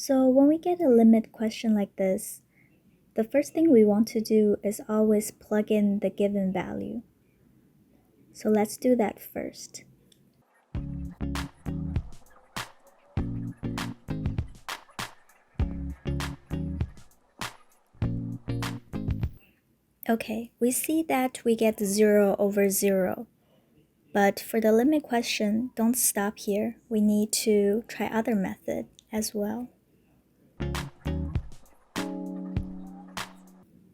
So when we get a limit question like this, the first thing we want to do is always plug in the given value. So let's do that first. Okay, we see that we get 0 over 0. But for the limit question, don't stop here. We need to try other method as well.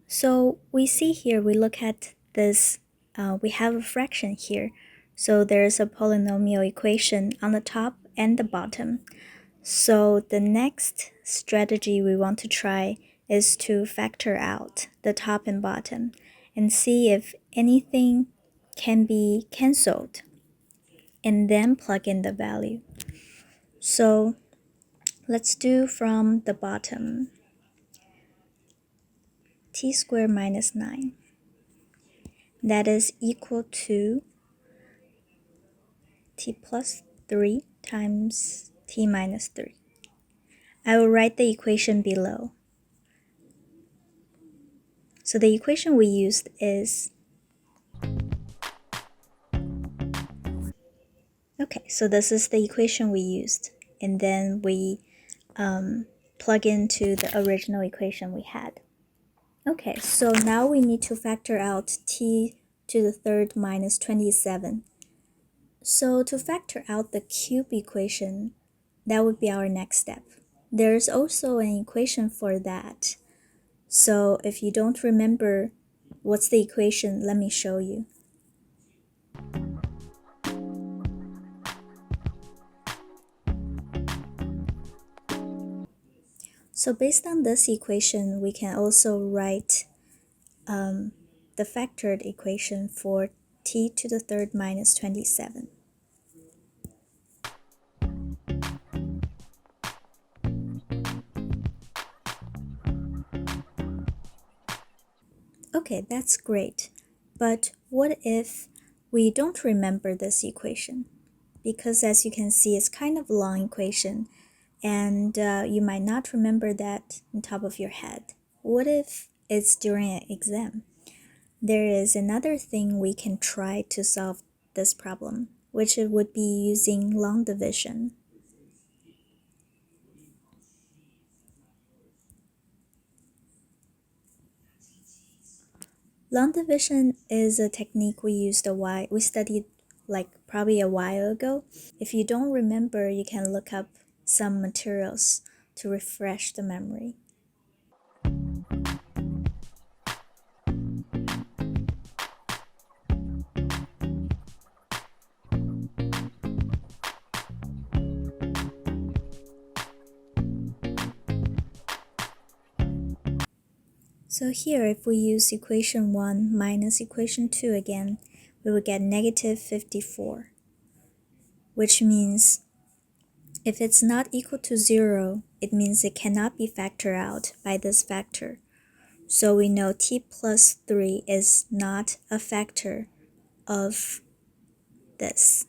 So we see here, we look at this, we have a fraction here. So there's a polynomial equation on the top and the bottom. So the next strategy we want to try is to factor out the top and bottom and see if anything can be cancelled and then plug in the value. So let's do from the bottom. T squared minus 9. That is equal to t plus 3 times t minus 3. I will write the equation below. So the equation we used is, okay, so this is the equation we used. And then we plug into the original equation we had. Okay, so now we need to factor out t to the third minus 27. So to factor out the cube equation, that would be our next step. There's also an equation for that. So if you don't remember what's the equation, let me show you. So based on this equation, we can also write the factored equation for t to the third minus 27. Okay, that's great. But what if we don't remember this equation? Because as you can see, it's kind of a long equation, and you might not remember that on top of your head. What if it's during an exam? There is another thing we can try to solve this problem, which it would be using long division. Long division is a technique we studied like probably a while ago. If you don't remember, you can look up some materials to refresh the memory. So here, if we use equation 1 minus equation 2 again, we will get negative 54, which means if it's not equal to 0, it means it cannot be factored out by this factor. So we know t plus 3 is not a factor of this.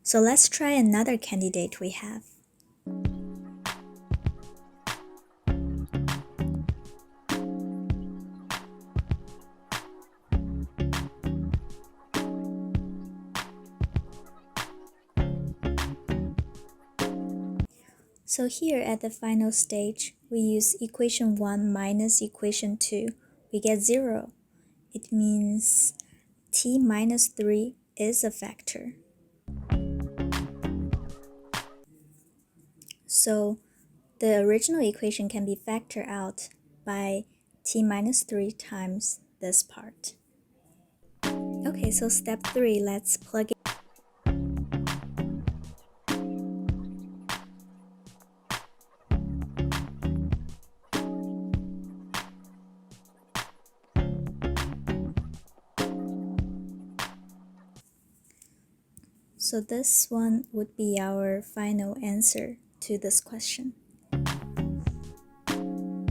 So let's try another candidate we have. So here at the final stage, we use equation 1 minus equation 2. We get 0. It means t minus 3 is a factor. So the original equation can be factored out by t minus 3 times this part. Okay, so step 3, let's plug in. So this one would be our final answer to this question.